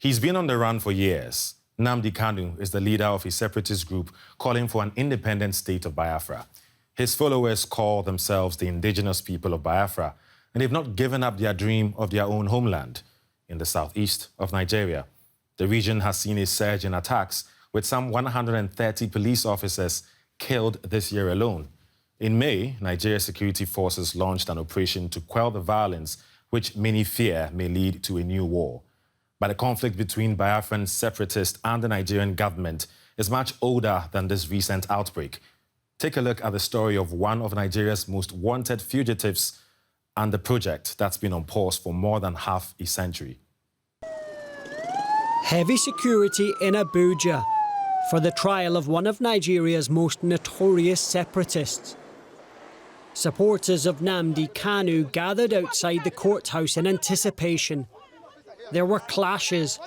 He's been on the run for years. Nnamdi Kanu is the leader of a separatist group calling for an independent state of Biafra. His followers call themselves the Indigenous People of Biafra, and they've not given up their dream of their own homeland in the southeast of Nigeria. The region has seen a surge in attacks, with some 130 police officers killed this year alone. In May, Nigeria's security forces launched an operation to quell the violence, which many fear may lead to a new war. But the conflict between Biafran separatists and the Nigerian government is much older than this recent outbreak. Take a look at the story of one of Nigeria's most wanted fugitives and the project that's been on pause for more than half a century. Heavy security in Abuja for the trial of one of Nigeria's most notorious separatists. Supporters of Nnamdi Kanu gathered outside the courthouse in anticipation. There were clashes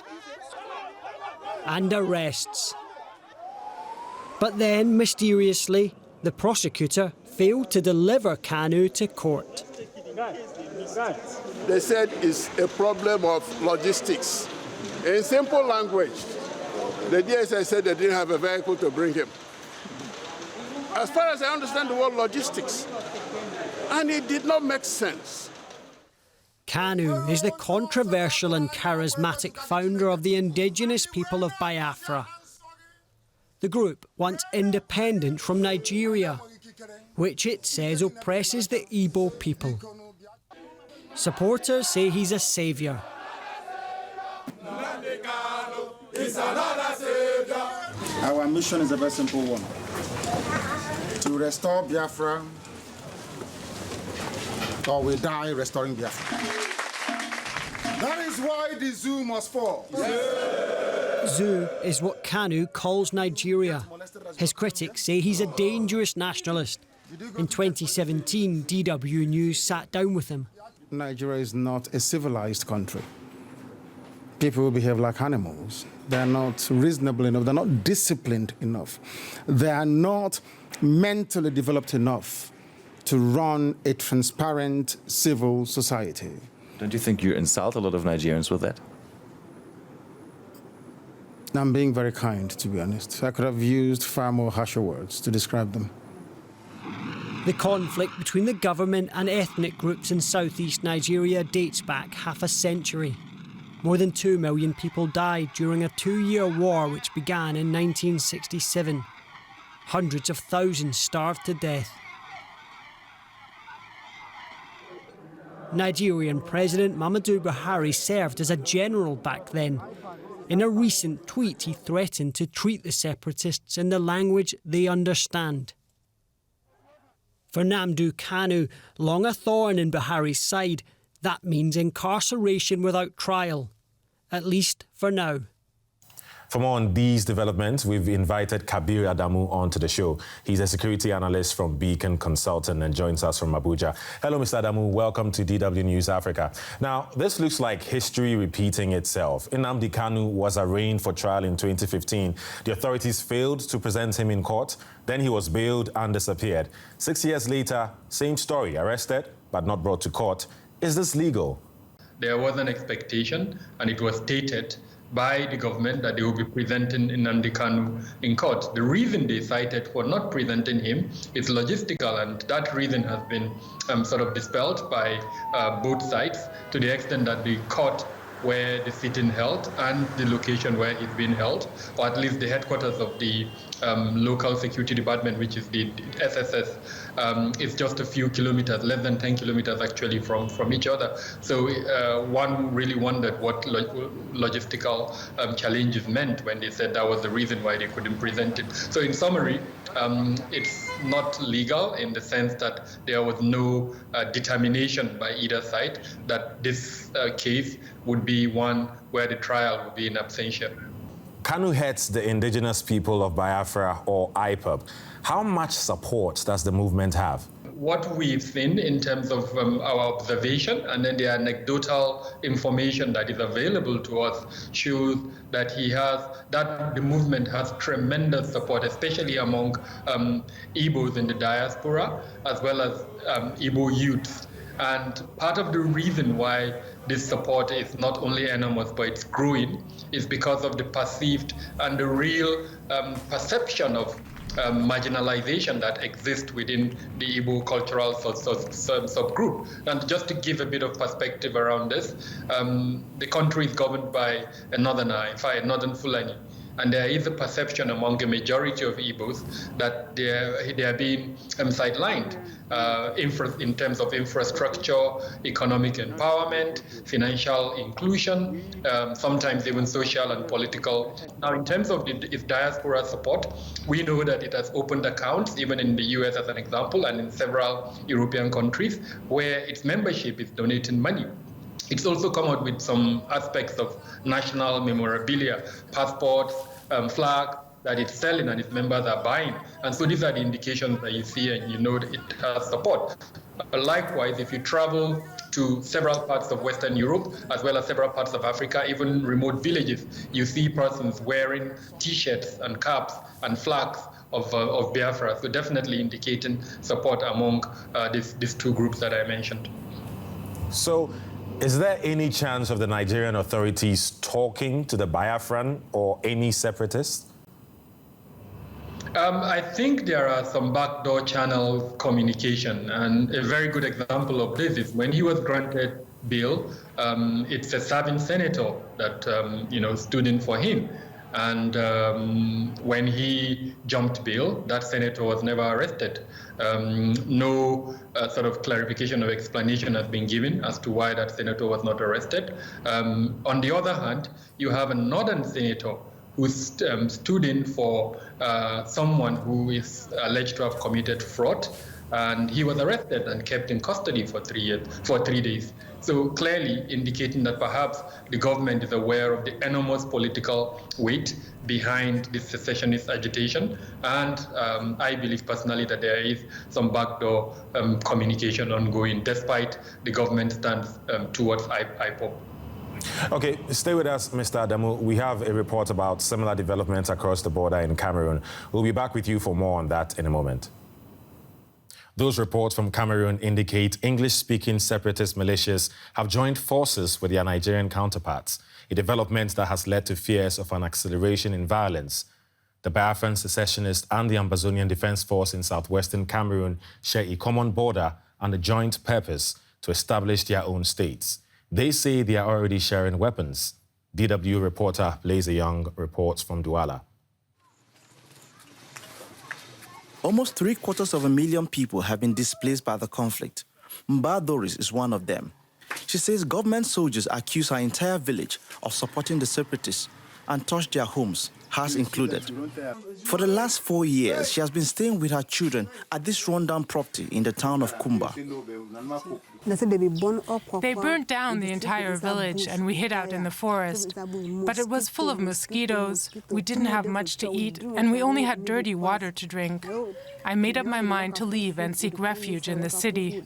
and arrests. But then, mysteriously, the prosecutor failed to deliver Kanu to court. They said it's a problem of logistics. In simple language, the DSS said they didn't have a vehicle to bring him. As far as I understand the word logistics, and it did not make sense. Kanu is the controversial and charismatic founder of the Indigenous People of Biafra. The group wants independence from Nigeria, which it says oppresses the Igbo people. Supporters say he's a saviour. Our mission is a very simple one: to restore Biafra, or we die restoring Biafra. That is why the zoo must fall. Zoo is what Kanu calls Nigeria. His critics say he's a dangerous nationalist. In 2017, DW News sat down with him. Nigeria is not a civilized country. People behave like animals. They're not reasonable enough. They're not disciplined enough. They are not mentally developed enough to run a transparent civil society. Don't you think you insult a lot of Nigerians with that? I'm being very kind, to be honest. I could have used far more harsher words to describe them. The conflict between the government and ethnic groups in southeast Nigeria dates back half a century. More than 2 million people died during a 2-year war which began in 1967. Hundreds of thousands starved to death. Nigerian President Muhammadu Buhari served as a general back then. In a recent tweet, he threatened to treat the separatists in the language they understand. For Nnamdi Kanu, long a thorn in Buhari's side, that means incarceration without trial, at least for now. For more on these developments, we've invited Kabir Adamu onto the show. He's a security analyst from Beacon Consulting and joins us from Abuja. Hello, Mr. Adamu. Welcome to DW News Africa. Now, this looks like history repeating itself. Nnamdi Kanu was arraigned for trial in 2015. The authorities failed to present him in court. Then he was bailed and disappeared. 6 years later, same story, arrested but not brought to court. Is this legal? There was an expectation, and it was stated by the government that they will be presenting Nnamdi Kanu in court. The reason they cited for not presenting him is logistical, and that reason has been sort of dispelled by both sides, to the extent that the court where the sitting held and the location where it's being held, or at least the headquarters of the local security department, which is the SSS, is just a few kilometers, less than 10 kilometers actually from each other. So one really wondered what logistical challenges meant when they said that was the reason why they couldn't present it. So in summary, it's not legal in the sense that there was no determination by either side that this case would be one where the trial would be in absentia. Kanu heads the Indigenous People of Biafra, or IPOB. How much support does the movement have? What we've seen in terms of our observation and then the anecdotal information that is available to us shows that the movement has tremendous support, especially among Igbos in the diaspora, as well as Igbo youths. And part of the reason why this support is not only enormous, but it's growing, is because of the perceived and the real perception of marginalization that exists within the Igbo cultural subgroup. And just to give a bit of perspective around this, the country is governed by a northerner, in fact, a northern Fulani. And there is a perception among a majority of Igbos that they are being sidelined in terms of infrastructure, economic empowerment, financial inclusion, sometimes even social and political. Now, in terms of its diaspora support, we know that it has opened accounts, even in the US as an example, and in several European countries, where its membership is donating money. It's also come out with some aspects of national memorabilia, passports, flag that it's selling and its members are buying. And so these are the indications that you see and you know that it has support. Likewise, if you travel to several parts of Western Europe, as well as several parts of Africa, even remote villages, you see persons wearing T-shirts and caps and flags of Biafra. So definitely indicating support among these two groups that I mentioned. So, is there any chance of the Nigerian authorities talking to the Biafran or any separatists? I think there are some backdoor channel communication, and a very good example of this is when he was granted bail. It's a serving senator that stood in for him, and when he jumped bail, that senator was never arrested. No sort of clarification or explanation has been given as to why that senator was not arrested. On the other hand, you have a northern senator who stood in for someone who is alleged to have committed fraud, and he was arrested and kept in custody for 3 days. So clearly indicating that perhaps the government is aware of the enormous political weight behind this secessionist agitation, and I believe personally that there is some backdoor communication ongoing, despite the government stance towards IPOB. Okay, stay with us, Mr. Adamu. We have a report about similar developments across the border in Cameroon. We'll be back with you for more on that in a moment. Those reports from Cameroon indicate English-speaking separatist militias have joined forces with their Nigerian counterparts, a development that has led to fears of an acceleration in violence. The Biafran secessionists and the Ambazonian Defence Force in southwestern Cameroon share a common border and a joint purpose to establish their own states. They say they are already sharing weapons. DW reporter Blaise Young reports from Douala. Almost 750,000 people have been displaced by the conflict. Mba Doris is one of them. She says government soldiers accuse her entire village of supporting the separatists and touched their homes, hers included. For the last 4 years, she has been staying with her children at this rundown property in the town of Kumba. They burnt down the entire village and we hid out in the forest. But it was full of mosquitoes, we didn't have much to eat, and we only had dirty water to drink. I made up my mind to leave and seek refuge in the city.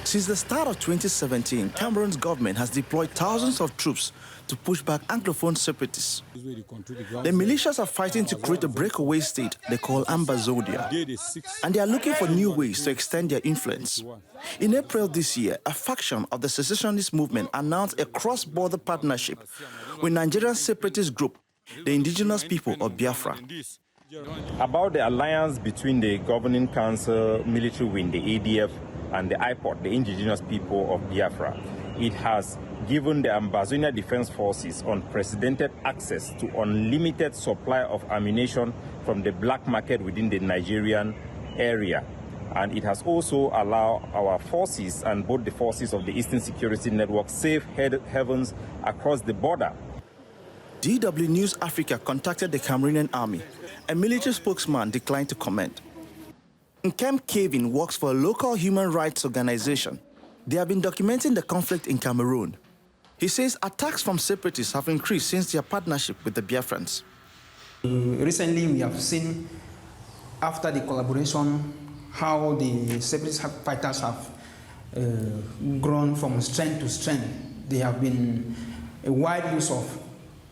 Since the start of 2017, Cameroon's government has deployed thousands of troops to push back Anglophone separatists. The militias are fighting to create a breakaway state they call Ambazonia, and they are looking for new ways to extend their influence. In April this year, a faction of the secessionist movement announced a cross-border partnership with Nigerian separatist group, the Indigenous People of Biafra. About the alliance between the governing council, military wing, the ADF, and the IPOD, the Indigenous People of Biafra, it has given the Ambazonian Defence Forces unprecedented access to unlimited supply of ammunition from the black market within the Nigerian area. And it has also allowed our forces and both the forces of the Eastern Security Network safe havens across the border. DW News Africa contacted the Cameroonian army. A military spokesman declined to comment. Nkem Kevin works for a local human rights organization. They have been documenting the conflict in Cameroon. He says attacks from separatists have increased since their partnership with the Biafrans. Recently, we have seen, after the collaboration, how the separatist fighters have grown from strength to strength. There have been a wide use of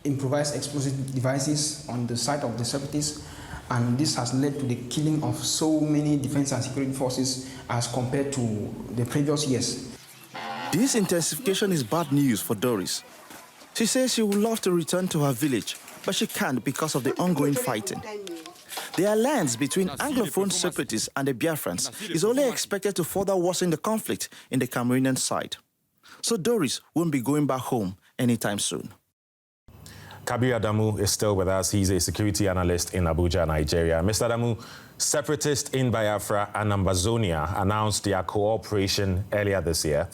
improvised explosive devices on the side of the separatists, And this has led to the killing of so many defense and security forces as compared to the previous years. This intensification is bad news for Doris. She says she would love to return to her village, but she can't because of the ongoing fighting. The alliance between Anglophone separatists and the Biafrans is only expected to further worsen the conflict in the Cameroonian side. So Doris won't be going back home anytime soon. Kabir Adamu is still with us. He's a security analyst in Abuja, Nigeria. Mr. Adamu, separatists in Biafra and Ambazonia announced their cooperation earlier this year.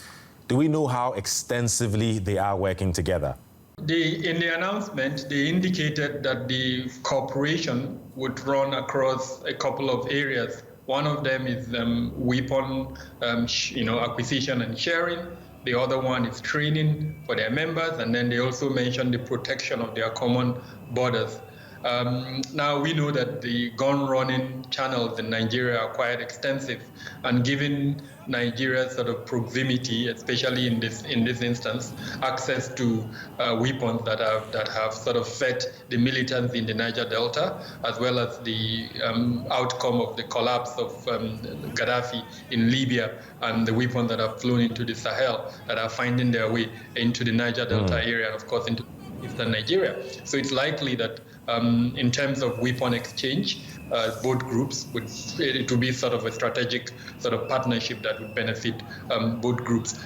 Do we know how extensively they are working together? In the announcement, they indicated that the cooperation would run across a couple of areas. One of them is weapon acquisition and sharing. The other one is training for their members, and then they also mentioned the protection of their common borders. Now we know that the gun-running channels in Nigeria are quite extensive, and given Nigeria's sort of proximity, especially in this instance, access to weapons that have sort of fed the militants in the Niger Delta, as well as the outcome of the collapse of Gaddafi in Libya, and the weapons that have flown into the Sahel that are finding their way into the Niger Delta area, and of course into eastern Nigeria. So it's likely that in terms of weapon exchange, both groups it would be sort of a strategic sort of partnership that would benefit both groups.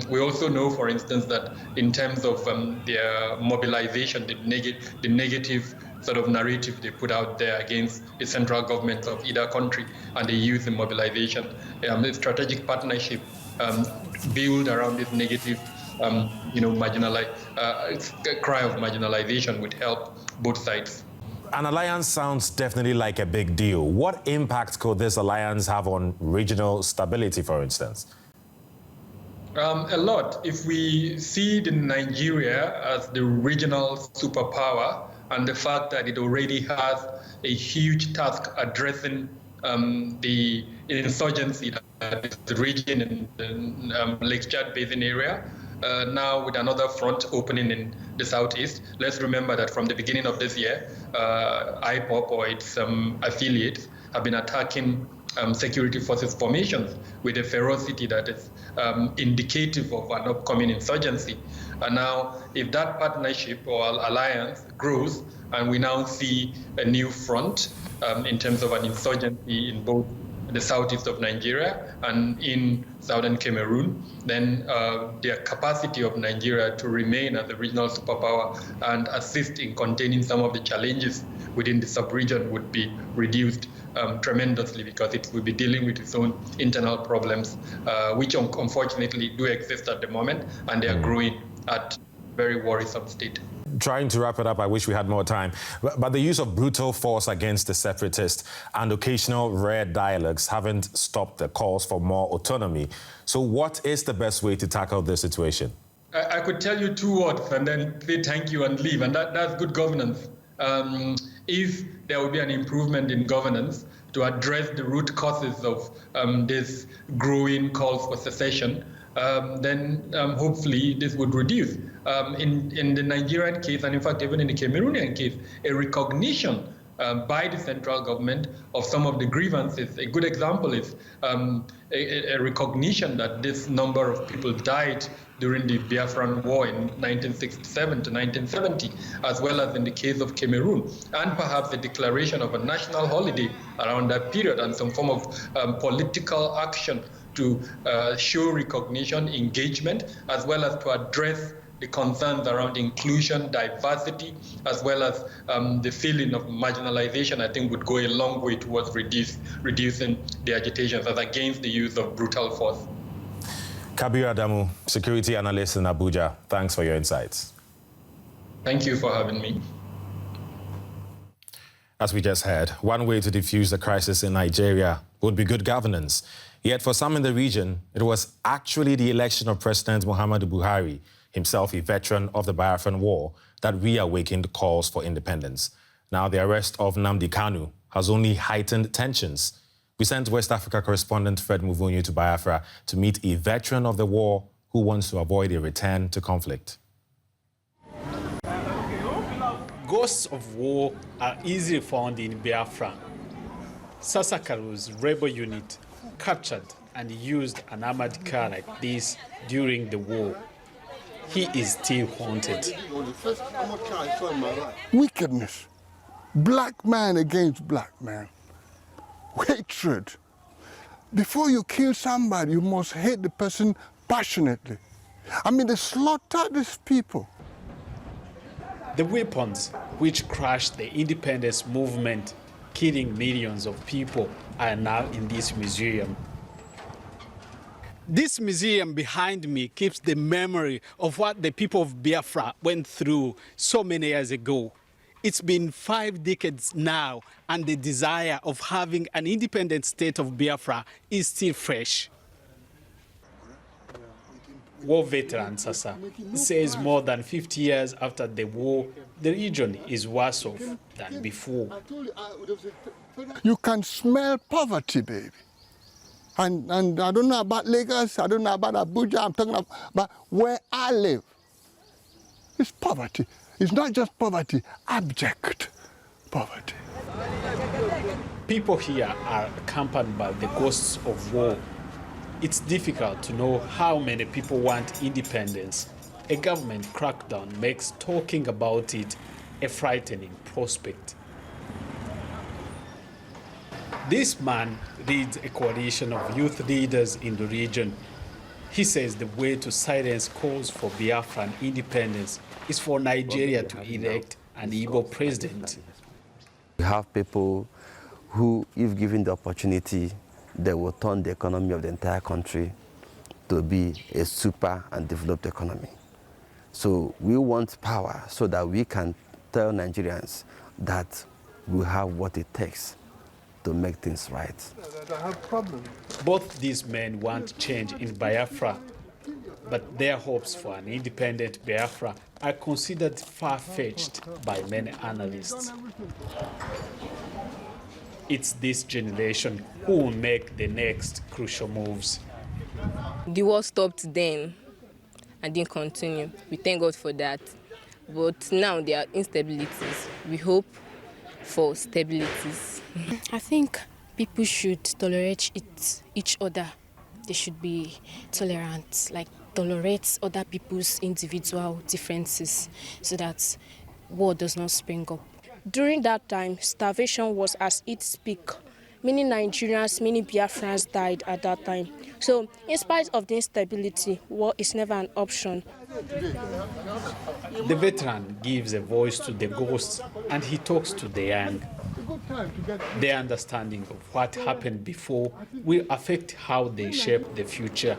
We also know, for instance, that in terms of their mobilization, the negative sort of narrative they put out there against the central government of either country, and they use the mobilization. The strategic partnership built around this negative cry of marginalization would help both sides. An alliance sounds definitely like a big deal. What impact could this alliance have on regional stability, for instance? A lot. If we see Nigeria as the regional superpower, and the fact that it already has a huge task addressing the insurgency that is the region in the Lake Chad Basin area, now with another front opening in the southeast. Let's remember that from the beginning of this year, IPOP or its affiliates have been attacking security forces formations with a ferocity that is indicative of an upcoming insurgency. And now, if that partnership or alliance grows, and we now see a new front in terms of an insurgency in both the southeast of Nigeria and in southern Cameroon, then the capacity of Nigeria to remain as a regional superpower and assist in containing some of the challenges within the sub-region would be reduced tremendously, because it will be dealing with its own internal problems, which unfortunately do exist at the moment, and they are growing at a very worrisome state. Trying to wrap it up, I wish we had more time. But the use of brutal force against the separatists and occasional rare dialogues haven't stopped the calls for more autonomy. So what is the best way to tackle this situation? I could tell you two words and then say thank you and leave, and that's good governance. If there will be an improvement in governance to address the root causes of this growing calls for secession, then hopefully this would reduce. In the Nigerian case, and in fact even in the Cameroonian case, a recognition by the central government of some of the grievances. A good example is a recognition that this number of people died during the Biafran War in 1967 to 1970, as well as in the case of Cameroon, and perhaps the declaration of a national holiday around that period and some form of political action to show recognition, engagement, as well as to address the concerns around inclusion, diversity, as well as the feeling of marginalization, I think would go a long way towards reducing the agitations as against the use of brutal force. Kabir Adamu, security analyst in Abuja, thanks for your insights. Thank you for having me. As we just heard, one way to defuse the crisis in Nigeria would be good governance. Yet for some in the region, it was actually the election of President Muhammadu Buhari, himself a veteran of the Biafran War, that reawakened calls for independence. Now the arrest of Nnamdi Kanu has only heightened tensions. We sent West Africa correspondent Fred Muvunyu to Biafra to meet a veteran of the war who wants to avoid a return to conflict. ghosts of war are easily found in Biafra. Sasakaru's rebel unit captured and used an armored car like this during the war. He is still haunted. Wickedness. Black man against black man. Hatred. Before you kill somebody, you must hate the person passionately. I mean, they slaughter these people. The weapons which crushed the independence movement, killing millions of people, are now in this museum. This museum behind me keeps the memory of what the people of Biafra went through so many years ago. It's been 5 decades now, and the desire of having an independent state of Biafra is still fresh. War veteran Sasa says more than 50 years after the war, the region is worse off than before. You can smell poverty, baby. And I don't know about Lagos, I don't know about Abuja, I'm talking about where I live. It's poverty. It's not just poverty, abject poverty. People here are accompanied by the ghosts of war. It's difficult to know how many people want independence. A government crackdown makes talking about it a frightening prospect. This man leads a coalition of youth leaders in the region. He says the way to silence calls for Biafran independence is for Nigeria to elect an Igbo president. We have people who, if given the opportunity, they will turn the economy of the entire country to be a super and developed economy. So we want power so that we can tell Nigerians that we have what it takes to make things right. Both these men want change in Biafra, but their hopes for an independent Biafra are considered far-fetched by many analysts. It's this generation who will make the next crucial moves. The war stopped then and didn't continue. We thank God for that. But now there are instabilities. We hope for stabilities. I think people should tolerate each other. They should be tolerant, like tolerate other people's individual differences so that war does not spring up. During that time, starvation was at its peak. Many Nigerians, many Biafrans died at that time. So, in spite of the instability, war is never an option. The veteran gives a voice to the ghosts and he talks to the young. Their understanding of what happened before will affect how they shape the future.